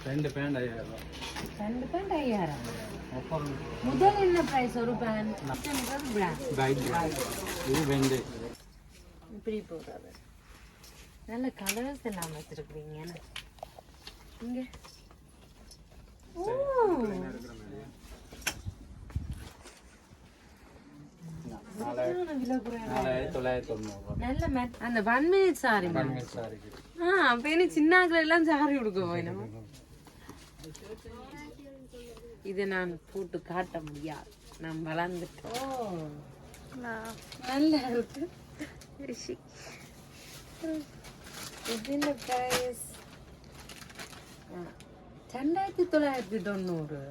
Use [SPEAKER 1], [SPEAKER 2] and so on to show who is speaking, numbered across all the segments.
[SPEAKER 1] ரெண்டு பேண்ட் 5000.
[SPEAKER 2] ரெண்டு பேண்ட் 5000. முதல் என்ன பிரைஸ் ஒரு பேண்ட்?
[SPEAKER 1] இது வெண்டு
[SPEAKER 2] இப்படி போகாது. நல்ல கலர்ஸ் எல்லாம் வச்சிருக்கீங்க. இங்க ஓ நல்ல மேட். அந்த 1 minute சாரி. அப்ப என்ன சின்னாக்கள் எல்லாம் சாரி கொடுக்க போயிடும். இதை நான் போட்டு காட்ட முடியாது, நான் வளர்ந்துட்டோம். நல்லா இருக்கு. ഇതിന്റെ പ്രൈസ് 2990.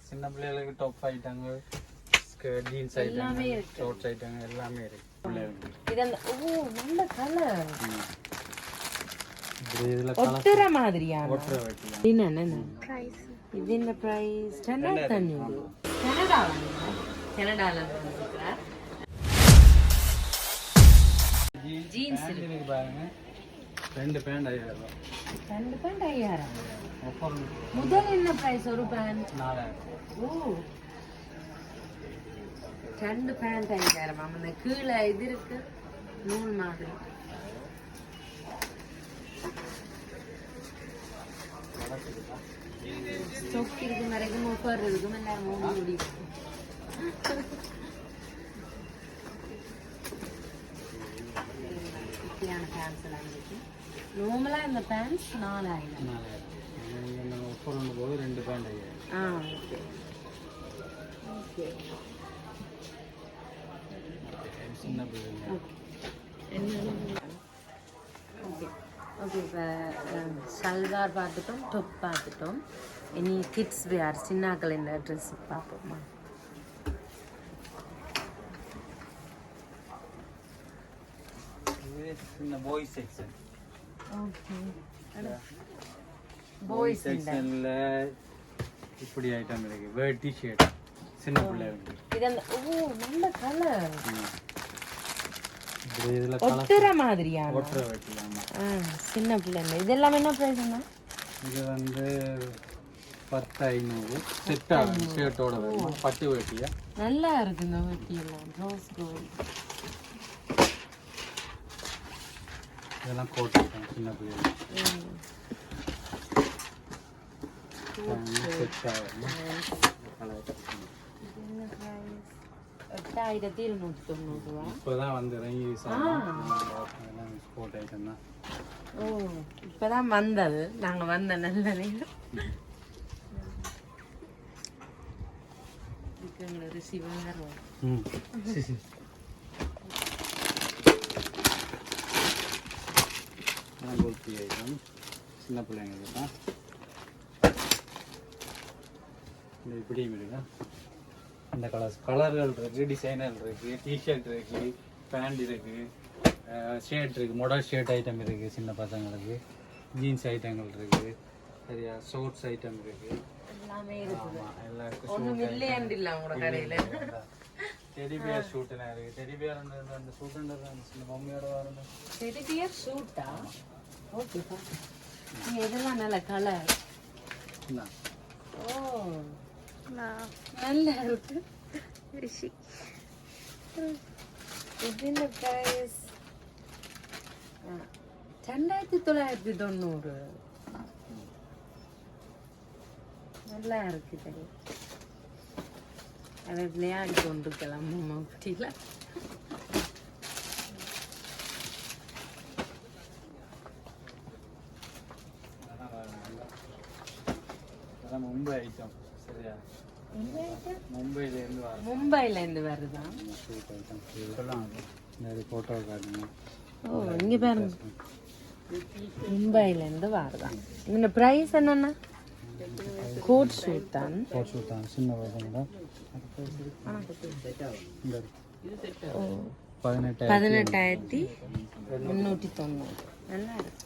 [SPEAKER 1] சின்ன பிள்ளைகளுக்கு டாப் ஐட்டங்கள், ஜீன்ஸ் ஐட்டங்கள், ஷார்ட்ஸ் ஐட்டங்கள் எல்லாமே இருக்கு.
[SPEAKER 2] இது அந்த ஓ நல்ல கலர். ஒட்டுற மாதிரியான
[SPEAKER 1] ஒட்டுற வெட்டி.
[SPEAKER 2] என்ன பிரைஸ்? ഇതിന്റെ പ്രൈസ് 2500. கனடால இருக்கிற ஜீன்ஸ் இருக்கு
[SPEAKER 1] பாருங்க. ரெண்டு பேண்ட் 5000.
[SPEAKER 2] ரெண்டு பேண்ட் 5000. முதல் என்ன பிரைஸ் ஒரு பேண்ட்?
[SPEAKER 1] 4000.
[SPEAKER 2] ஓ ரெண்டு பேண்ட் 5000. அந்த கீழே இது இருக்கு நூல் மாதிரி. ஸ்டாக் இருக்கு, வரைக்கும் ஆஃபர் இருக்கும், எல்லாரும் ஓடி ஓடி பேண்ட்ஸ் எல்லாம் இருக்கு. நார்மலா இந்த பேண்ட்ஸ் 4000.
[SPEAKER 1] ஆஃபர் ஒன்று போது ரெண்டு பேண்ட் 5000.
[SPEAKER 2] ஓகே
[SPEAKER 1] சின்ன பிள்ளைங்க.
[SPEAKER 2] ஓகே இப்போ சல்வார் பார்த்துட்டோம், டாப் பார்த்துட்டோம். இனி கிட்ஸ் வேர் சின்னாக்கள் இந்த ட்ரெஸ் பார்ப்போமா?
[SPEAKER 1] இந்த பாய்ஸ் செக்ஷன்.
[SPEAKER 2] ஓகே
[SPEAKER 1] பாய்ஸ் செக்ஷன்ல இப்படி ஐட்டம் இருக்கு. வேட்டி ஷர்ட் சின்ன பிள்ளைங்க.
[SPEAKER 2] இது அந்த ஓ நல்ல கலர்.
[SPEAKER 1] இதுல
[SPEAKER 2] ஒட்டுற மாதிரியான
[SPEAKER 1] ஒட்டுற வேட்டி. ஆமா
[SPEAKER 2] சின்ன பிள்ளைங்க. இதெல்லாம் என்ன பிரைஸ்னா?
[SPEAKER 1] இது வந்து 10500 செட் ஆகும். ஷர்ட்டோட வரும். பட்டு வேட்டியா
[SPEAKER 2] நல்லா இருக்கு இந்த வேட்டி எல்லாம். Rose gold.
[SPEAKER 1] இதெல்லாம் கோட் ஐட்டம் சின்ன பிள்ளைங்க. செட் ஆகும்.
[SPEAKER 2] 8290 ரூபா.
[SPEAKER 1] இப்போதான் வந்து இறங்கி ஸ்போர்ட் ஐட்டம் தான்.
[SPEAKER 2] ஓ இப்போதான் வந்தது, நாங்க வந்த நல்ல நேரம். ரிசீவர்
[SPEAKER 1] ஐட்டம் சின்ன பிள்ளைங்களுக்கு தான். இந்த இப்படியும் இருக்கா. இந்த கலர்கள் இருக்கு, டிசைனர் இருக்கு, டிஷர்ட் இருக்கு, பேண்ட் இருக்கு, ஷர்ட் இருக்கு, மாடல் ஷர்ட் ஐட்டம் இருக்கு சின்ன பசங்களுக்கு, ஜீன்ஸ் ஐட்டங்கள் இருக்கு, சரியா, ஷார்ட்ஸ் ஐட்டம் இருக்கு,
[SPEAKER 2] எல்லாமே இருக்கு.
[SPEAKER 1] எல்லாருக்கும்
[SPEAKER 2] ஒண்ணும் இல்லையாண்டு இல்ல உங்க கடையில.
[SPEAKER 1] டெடி பியர் ஷூட்னா இருக்கு. டெடி பியர் அந்த ஷூட்ன்றது அந்த சின்ன பொம்மையோட வரணும்.
[SPEAKER 2] Teddy bear ஷூட்டா? ஓகே பா. இதெல்லாம் நல்ல கலர். ஓ நல்லா இருக்கு. ഇതിന്റെ പ്രൈസ് 2990. நல்லா இருக்கு. சரி அதை விளையாடி கொண்டிருக்கலாம் அப்படில.
[SPEAKER 1] மும்பை ஐட்டம் சரியா.
[SPEAKER 2] மும்பைல இருந்து வருதா?
[SPEAKER 1] போட்டோ காட்டுங்க.
[SPEAKER 2] ஓ இங்க பாருங்க, மும்பைல இருந்து வருதா. இந்த பிரைஸ் என்னன்னா? கோட் ஷூட் தான்.
[SPEAKER 1] கோட் ஷூட் தான் சின்ன வயசுல.
[SPEAKER 2] 18390. நல்லா இருக்கு.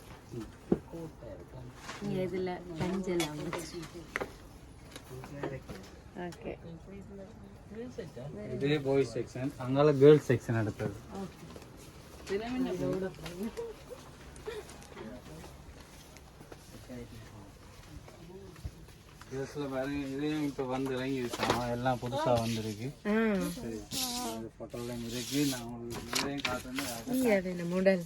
[SPEAKER 2] இங்க இதுல பஞ்செல்லாம் ஓகே.
[SPEAKER 1] இதே பாய்ஸ் செக்ஷன், அங்கால கேர்ள்ஸ் செக்ஷன் எடுத்தது. ட்ரெஸ்ஸில் பாருங்க இதையும் இப்போ வந்து இறங்கிருக்காமா எல்லாம் புதுசாக வந்திருக்கு. சரி இந்த ஃபோட்டோலாம் இருக்கு. நான் உங்களுக்கு இதையும் காட்டுறேன்னு
[SPEAKER 2] மாடல்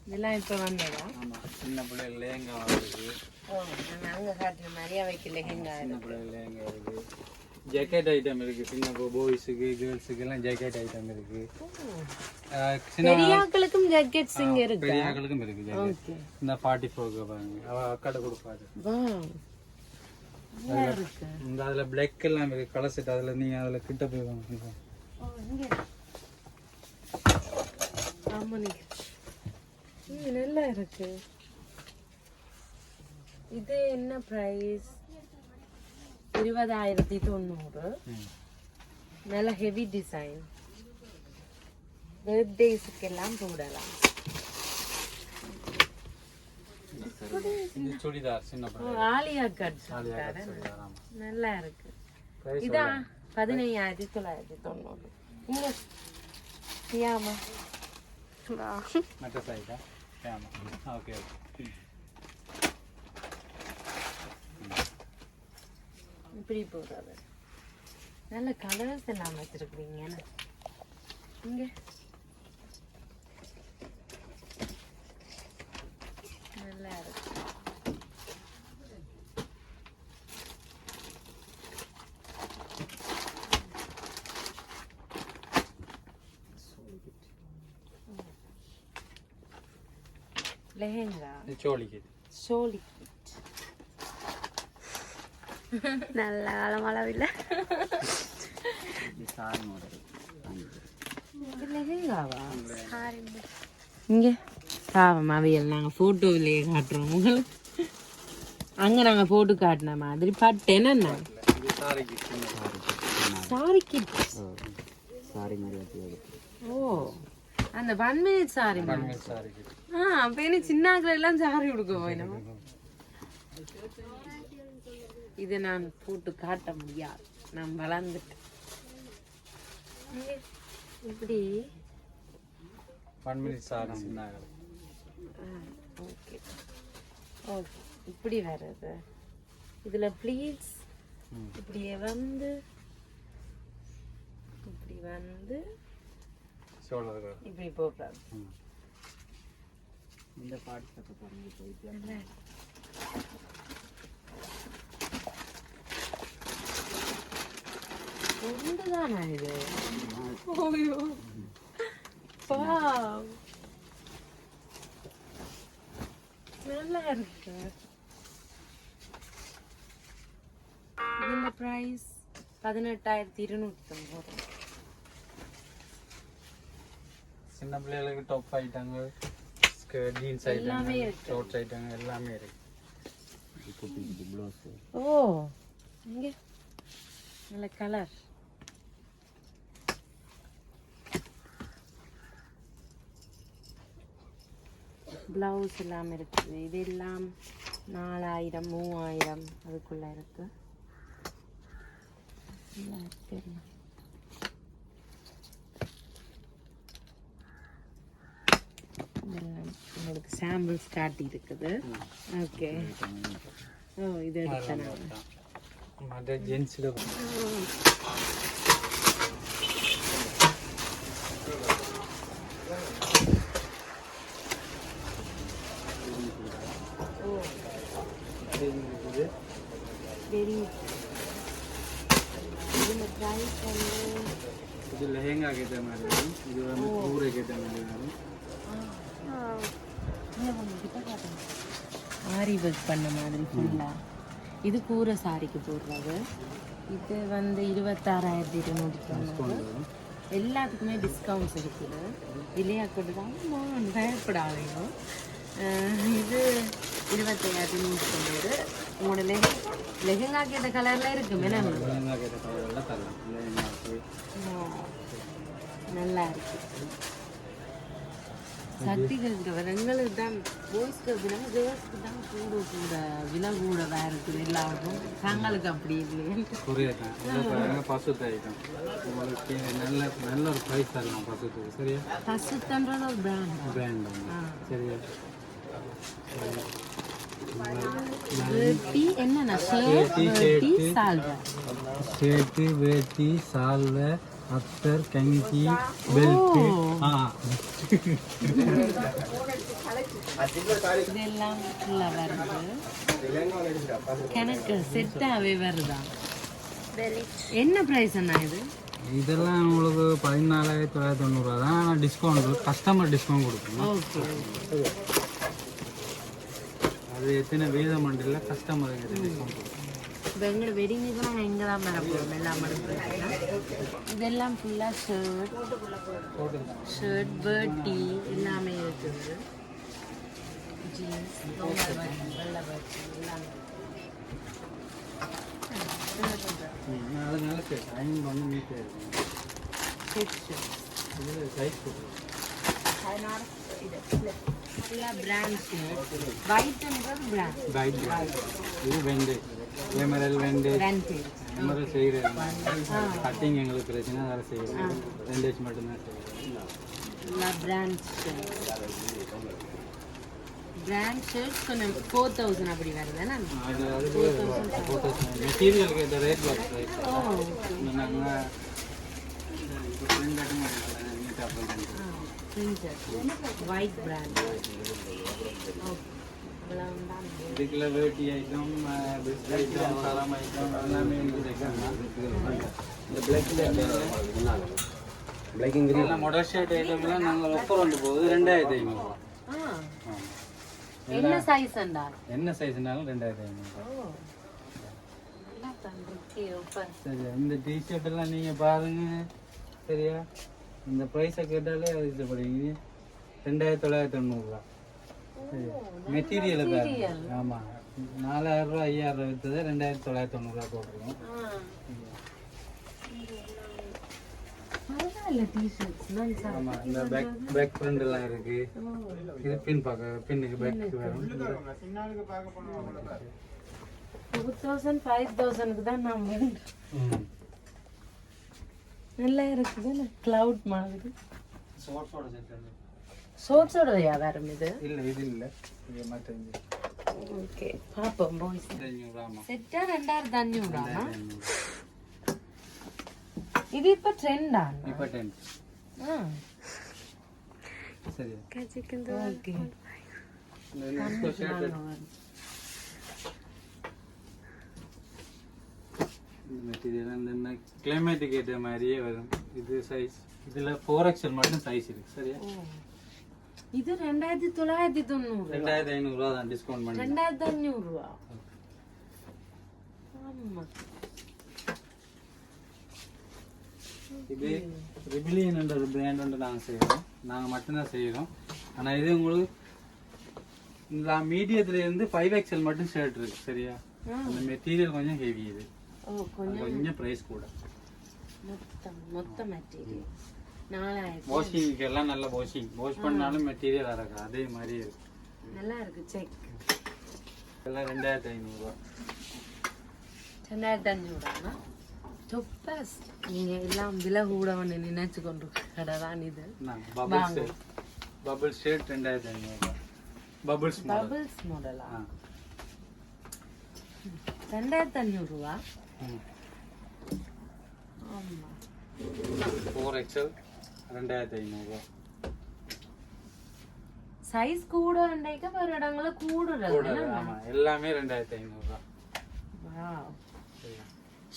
[SPEAKER 2] இதெல்லாம் இப்போ வந்ததா?
[SPEAKER 1] ஆமாம் சின்ன பிள்ளைகள் லேங்கா வந்திருக்கு.
[SPEAKER 2] நாங்கள் காட்டுற மாதிரியா வைக்க லெஹெங்கா
[SPEAKER 1] சின்ன பிள்ளைகள் லேங்கா இருக்குது. ஜாக்கெட் ஐட்டம் இருக்குது. சின்ன பாய்ஸுக்கு கேர்ள்ஸுக்கு எல்லாம் ஜாக்கெட் ஐட்டம் இருக்குது.
[SPEAKER 2] பெரியாக்களுக்கும் ஜாக்கெட்ஸ் இங்கே இருக்கு.
[SPEAKER 1] பெரியாக்களுக்கும் இருக்குது ஜாக்கெட். இந்த 44 பாருங்க அவ அக்கடை கொடுப்பாரு. இந்த அதில் பிளாக் எல்லாம் இருக்குது கலர் செட். அதில் நீங்கள் அதில் கிட்ட போய் வாங்க.
[SPEAKER 2] நல்லா இருக்கு. இது என்ன பிரைஸ்? 20,900. நல்ல ஹெவி டிசைன். பர்த்டேஸ்க்கு எல்லாம் போடலாம்.
[SPEAKER 1] இந்த சுடிதார் சின்ன பிள்ளை
[SPEAKER 2] ஆலியா கட் நல்லா இருக்கு. இதான் 15,990. இங்க சியாமா
[SPEAKER 1] மற்ற சைடா ஓகே ஓகே.
[SPEAKER 2] இப்படி போடுறது நல்ல கலர்ஸ் எல்லாம் வச்சிருக்கீங்க. இங்க நல்லா இருக்கு. லெஹெங்கா
[SPEAKER 1] சோழிக்கு
[SPEAKER 2] சோழி
[SPEAKER 3] நல்ல காலம் அளவில்லை.
[SPEAKER 2] லெஹெங்காவா? இங்கே பாவம் அவையல் நாங்கள் ஃபோட்டோவிலேயே காட்டுறோம் உங்களுக்கு. அங்கே நாங்கள் ஃபோட்டோ காட்டின மாதிரி பட்டு என்னென்ன சாரி கிட். ஓ அந்த 1 minute சாரி அப்போ என்ன சின்னாக்கள் எல்லாம் சாரி கொடுக்க போயினோம். இதை நான் போட்டு காட்ட முடியாது, நான் வளர்ந்துட்டேன். இப்படி
[SPEAKER 1] 1 minute சாரி சின்னாக்கள்.
[SPEAKER 2] ஓகே ஓகே இப்படி வர்றது. இதில் ப்ளீட்ஸ் இப்படியே வந்து இப்படி வந்து இப்படி போடுறாரு.
[SPEAKER 1] இந்த பாட்டு பாருங்க.
[SPEAKER 2] ஒன்றுதானா இது? ஓய்யோ நல்லா இருக்கு. இந்த பிரைஸ் 18,290.
[SPEAKER 1] சின்ன பிள்ளைகளுக்கு டாப் ஐட்டங்கள், ஜீன்ஸ் ஐட்டங்கள், ஷார்ட்ஸ் ஐட்டங்கள் எல்லாமே இருக்கு.
[SPEAKER 2] ஓ இங்கே நல்ல கலர். பிளவுஸ் எல்லாம் இருக்குது. இது எல்லாம் 4,000 3,000 அதுக்குள்ள இருக்கு. உங்களுக்கு சாம்பிள்ஸ் காட்டி இருக்குது. ஓகே ஓ இது எடுத்தேன்.
[SPEAKER 1] மற்ற ஜென்ஸில் இது லெஹெங்கா கேட்ட மாதிரி வரும். இது வந்து கூரை கேட்ட மாதிரி வரும்.
[SPEAKER 2] ஆரி ஒர்க் பண்ண மாதிரி ஃபுல்லாக. இது கூரை சாரிக்கு போடுறது. இது வந்து 26,290. எல்லாத்துக்குமே டிஸ்கவுண்ட்ஸ் இருக்குது. விளையாட்டு தான் பயப்படாதீங்க. இது 25,290. உங்களோட லெஹெங்கா கேட்ட கலரில் இருக்கு.
[SPEAKER 1] லெஹெங்கா கேட்ட கலரில் தரலாம்.
[SPEAKER 2] நல்லா இருக்கு. சக்திகளுக்கு எங்களுக்கு தான் பாய்ஸ்க்கு அப்படின்னா கேர்ள்ஸ்க்கு தான் கூட விலை கூட வேறு இருக்குது. எல்லாருக்கும் தங்களுக்கு அப்படி இல்லையே.
[SPEAKER 1] பசுத்து ஐட்டம் உங்களுக்கு நல்ல ஒரு ப்ரைஸ் தரலாம். பசுத்துக்கு சரியா?
[SPEAKER 2] பசுத்தன்றது ஒரு பிராண்ட்.
[SPEAKER 1] சரியா?
[SPEAKER 2] வேட்டி என்னன்னா ஷர்ட் வேட்டி சால்வை
[SPEAKER 1] ஷர்ட்டு வேட்டி சால்வை அத்தர் கங்கி பெல்ட்
[SPEAKER 2] இதெல்லாம் ஃபுல்லா வருது கணக்கு செட்டாவே வருதா என்ன பிரைஸ் அண்ணா இது
[SPEAKER 1] இதெல்லாம் உங்களுக்கு 14,990 தான். ஆனால் டிஸ்கவுண்ட் கஸ்டமர் டிஸ்கவுண்ட் கொடுக்கணும்.
[SPEAKER 2] ஓகே
[SPEAKER 1] அது எத்தனை வீதம் மண்டியில் கஸ்டமருக்கு டிஸ்கவுண்ட் கொடுக்கணும்.
[SPEAKER 2] இப்போ எங்களோட வெட்டிங்குக்கு நாங்கள் எங்கே தான் வர போகிறோம் எல்லாம் இதெல்லாம் ஃபுல்லாக ஷர்ட் வேட்டி எல்லாமே இருக்குது ஜீன்ஸ் வெள்ளை வேட்டி எல்லாமே
[SPEAKER 1] அதனால சரி டைம் வந்து நீட்டாக இருக்கும். இது சைஸ்
[SPEAKER 2] அதனால ஃபுல்லாக பிராண்ட் ஒயிட்ன்றது பிராண்ட்
[SPEAKER 1] கைட் இது வெண்டு எமரல் வெண்டு எமரல் செய்கிறது கட்டிங் எங்களுக்கு பிரச்சனை வேறு செய்கிறோம். வெண்டேஜ் மட்டும்தான் செய்கிறோம்.
[SPEAKER 2] எல்லாம் பிராண்ட் ஷர்ட்ஸ் கொஞ்சம் 4,000 அப்படி வருதுன்னா
[SPEAKER 1] மெட்டீரியலுக்கு இந்த ரேட் வருது.
[SPEAKER 2] ஒயிட் பிராண்ட்
[SPEAKER 1] இதுக்குள்ள வேட்டி ஐட்டம் ஐட்டம் சரம் ஐட்டம் எல்லாமே மொடல் ஷர்ட் ஐட்டம்லாம் நாங்கள் ஒப்பர் வந்து போகுது 2,500.
[SPEAKER 2] என்ன சைஸ் அண்டா
[SPEAKER 1] என்ன சைஸ்னாலும் 2,500. சரியா இந்த டிஷர்ட் எல்லாம் நீங்க பாருங்க. சரியா இந்த ப்ரைஸை கேட்டாலே அது இஷ்டப்படுவீங்க. 2,990 சரியா மெட்டீரியல் பாருங்க. ஆமாம் 4,000 ரூபா 5,000 ரூபா விற்றதை 2,990 போட்டுருக்கோம். ஆமா இந்த பேக் ஃப்ரண்ட் எல்லாம் இருக்கு. இது பின் பின்னுக்கு பேக் வரும்.
[SPEAKER 2] 4,000 5,000க்கு தான் நான் நல்லா இருக்குது. கிளவுட் மாதிரி
[SPEAKER 1] ஷார்ட்ஸோட செட்.
[SPEAKER 2] ஷார்ட்ஸோட வியாபாரம் இது
[SPEAKER 1] இல்ல இது இல்ல இது மாட்டேன்.
[SPEAKER 2] ஓகே பாப்போம் பாய்ஸ் செட்டா 2,500. இது இப்ப ட்ரெண்டா
[SPEAKER 1] இப்ப ட்ரெண்ட். சரி
[SPEAKER 2] ஓகே
[SPEAKER 1] இந்த ஷர்ட் மெட்டீரியல் அந்த கிளைமேட்டுக்கு ஏற்ற மாதிரியே வரும். இது சைஸ் இதுல 4XL மட்டும் சைஸ் இருக்கு. சரியா
[SPEAKER 2] இது 2,990
[SPEAKER 1] 2,500 ரூபா தான் டிஸ்கவுண்ட் பண்ணி
[SPEAKER 2] 2,500 ரூபா. ஆமா
[SPEAKER 1] இது ரிபிலியன் என்ற ஒரு பிராண்ட் வந்து நாங்கள் செய்கிறோம். நாங்கள் மட்டும்தான் செய்கிறோம். ஆனால் இது உங்களுக்கு இந்த மீடியத்துலேருந்து 5XL மட்டும் ஷர்ட் இருக்கு. சரியா அந்த மெட்டீரியல் கொஞ்சம் ஹெவி. இது கொஞ்சம் ப்ரைஸ் கூட.
[SPEAKER 2] மொத்த மெட்டீரியல் 4,000.
[SPEAKER 1] வாஷிங்க்கு எல்லாம் நல்ல வாஷ் பண்ணாலும் மெட்டீரியல் இறக்கும். அதே மாதிரி இருக்கு.
[SPEAKER 2] நல்லா இருக்கு. செக்
[SPEAKER 1] எல்லாம் 2,500 ரூபா.
[SPEAKER 2] 2,500 டொப்பஸ். நீங்க எல்லாம் விலை கூடவன்னு நினைச்சு கொண்டு கடை தான் இது.
[SPEAKER 1] பபிள் ஷர்ட் 2,500 பபிள்ஸ்
[SPEAKER 2] மாடலா 2,500 ரூபா. ஆமா
[SPEAKER 1] 4XL 2,500
[SPEAKER 2] சைஸ் கூட உண்டைக்க வேற இடங்கள கூடுறது.
[SPEAKER 1] ஆமா எல்லாமே 2,500 ரூபா.
[SPEAKER 2] வாவ்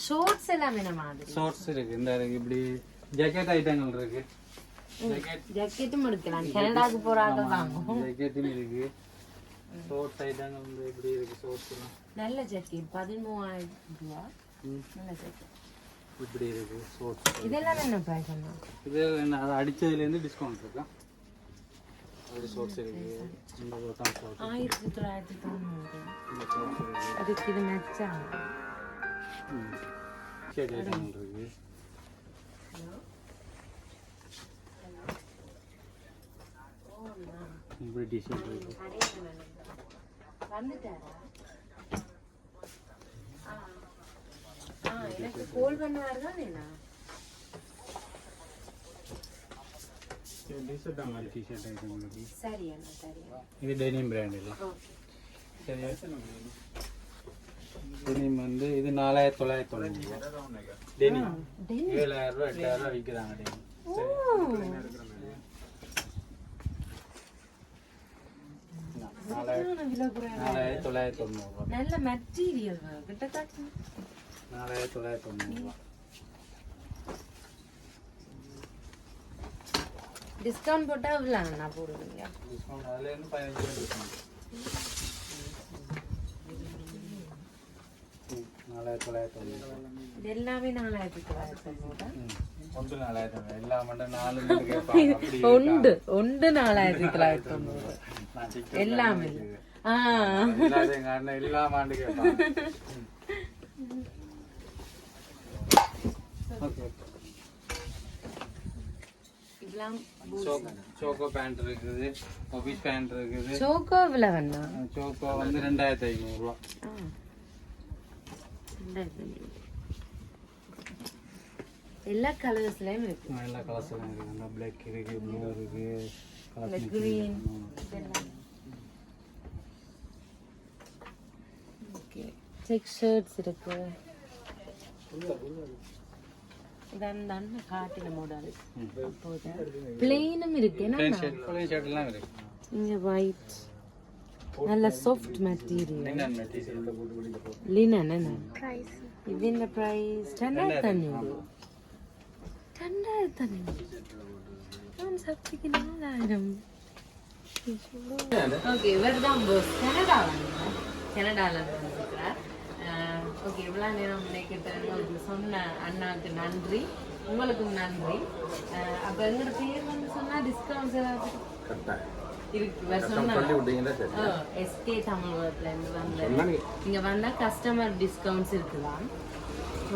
[SPEAKER 2] ஷார்ட்ஸ் எல்லாம் என்ன மாதிரி
[SPEAKER 1] ஷார்ட்ஸ் இருக்கு. இந்த இப்படி ஜாக்கெட் ஐட்டங்கள் இருக்கு.
[SPEAKER 2] ஜாக்கெட்டும் எடுக்கலாம். கனடாக்கு போறாங்க வாங்க.
[SPEAKER 1] ஜாக்கெட்டும் இருக்கு. ஷார்ட்ஸ் ஐட்டங்கள் வந்து இப்படி இருக்கு. ஷார்ட்ஸ் எல்லாம்
[SPEAKER 2] நல்ல ஜாக்கெட் 13,000 ரூபா. நல்ல ஜாக்கெட்
[SPEAKER 1] இப்படி இருக்கு. ஷார்ட்ஸ்
[SPEAKER 2] இதெல்லாம் என்ன பிரைஸ் அண்ணா?
[SPEAKER 1] இது என்ன அது அடிச்சதுல இருந்து டிஸ்கவுண்ட் இருக்கா? அது ஷார்ட்ஸ் இருக்கு. இந்த பக்கம் ஷார்ட்ஸ்
[SPEAKER 2] 1,990. அதுக்கு இது மேட்சா?
[SPEAKER 1] ஷர்ட் ஐட்டங்கள் இருக்கு. இப்படி டிஷர்ட் இருக்கு.
[SPEAKER 2] வந்துட்டாரா? எனக்கு கால் பண்ணுவாருங்க நீனா?
[SPEAKER 1] டிஷர்ட் ஆமா டிஷர்ட் ஐட்டங்கள் இருக்கு.
[SPEAKER 2] சரி அண்ணா சரி.
[SPEAKER 1] இது டெனிம் பிராண்ட் இல்ல.
[SPEAKER 2] ஓகே
[SPEAKER 1] சரியா டெனிம் வந்து இது 4990 டெனிம் 7000 ரூபா 8000 ரூபா விற்கிறாங்க டெனிம்.
[SPEAKER 2] நல்ல மெட்டீரியல் கிட்டத்தட்ட
[SPEAKER 1] 4990
[SPEAKER 2] டிஸ்கவுண்ட் போட்டா எவ்வளவு நான் போடுவீங்க?
[SPEAKER 1] டிஸ்கவுண்ட் அதுல இருந்து 15% டிஸ்கவுண்ட். 4990
[SPEAKER 2] இது எல்லாமே 4990.
[SPEAKER 1] ஒன்று 4000 எல்லா மட்டும் 4 மட்டும் கேட்பாங்க. அப்படி
[SPEAKER 2] ஒன்று 4990
[SPEAKER 1] நான் டிக்கெட்
[SPEAKER 2] எல்லாமே.
[SPEAKER 1] எல்லாத்தையும் காரணம் எல்லா மாண்டு கேட்பாங்க. ஓகே
[SPEAKER 2] இதெல்லாம்
[SPEAKER 1] சோக்கோ பேண்ட் இருக்குது, ஆபீஸ் பேண்ட் இருக்குது.
[SPEAKER 2] சோக்கோ எவ்வளவு வேணா?
[SPEAKER 1] சோக்கோ வந்து 2500 ரூபா.
[SPEAKER 2] எல்லா கலர்ஸ்லயும் இருக்கு.
[SPEAKER 1] எல்லா கலர்ஸ்லயும் இருக்கு. பிளாக் இருக்கு, ப்ளூ இருக்கு, colour
[SPEAKER 2] green. Okay check shirts இருக்கு. இதான் காட்டின மாடல். அப்போதான் பிளெயினும் இருக்கு.
[SPEAKER 1] பிளேன் ஷர்ட் எல்லாம் இருக்கு.
[SPEAKER 2] இங்க ஒயிட் நல்ல soft material.
[SPEAKER 1] Linen material.
[SPEAKER 2] Linen என்ன ഇതിന്റെ പ്രൈസ് 2500. ஓகே இவர்தான் பாஸ். கனடால இருக்கிறார். ஓகே இவ்வளோ நேரம் நினைக்கிட்டு சொன்ன அண்ணாவுக்கு நன்றி, உங்களுக்கும் நன்றி. அப்போ எங்களோட பேர் வந்து சொன்னால் டிஸ்கவுண்ட்ஸ் ஏதாவது இருக்கு. எஸ்கே தமிழ்லேருந்து வந்து இங்கே வந்தால் கஸ்டமர் டிஸ்கவுண்ட்ஸ் இருக்குதான்.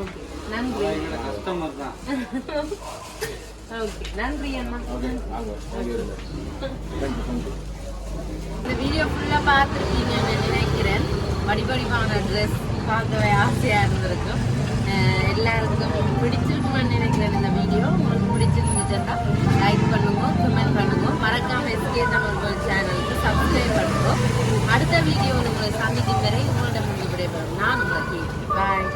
[SPEAKER 2] ஓகே நன்றி.
[SPEAKER 1] கஸ்டமர் தான்.
[SPEAKER 2] ஓகே நன்றி அண்ணா. இந்த வீடியோ ஃபுல்லாக பார்த்துருக்கீங்கன்னு நினைக்கிறேன். வடிவடிவான ட்ரெஸ் பார்க்கவே ஆசையாக இருந்திருக்கும். எல்லாருக்கும் பிடிச்சிருக்குமான்னு நினைக்கிறேன். இந்த வீடியோ உங்களுக்கு பிடிச்சிருந்துச்சுன்னா லைக் பண்ணுங்க, கமெண்ட் பண்ணுங்க, மறக்காம எஸ்கே தமிழ் சேனலுக்கு சப்ஸ்கிரைப் பண்ணுங்க. அடுத்த வீடியோ உங்களை சந்திக்கும் வரை உங்களிடம் விடைபெறும் நான் உங்களுக்கு பாய்.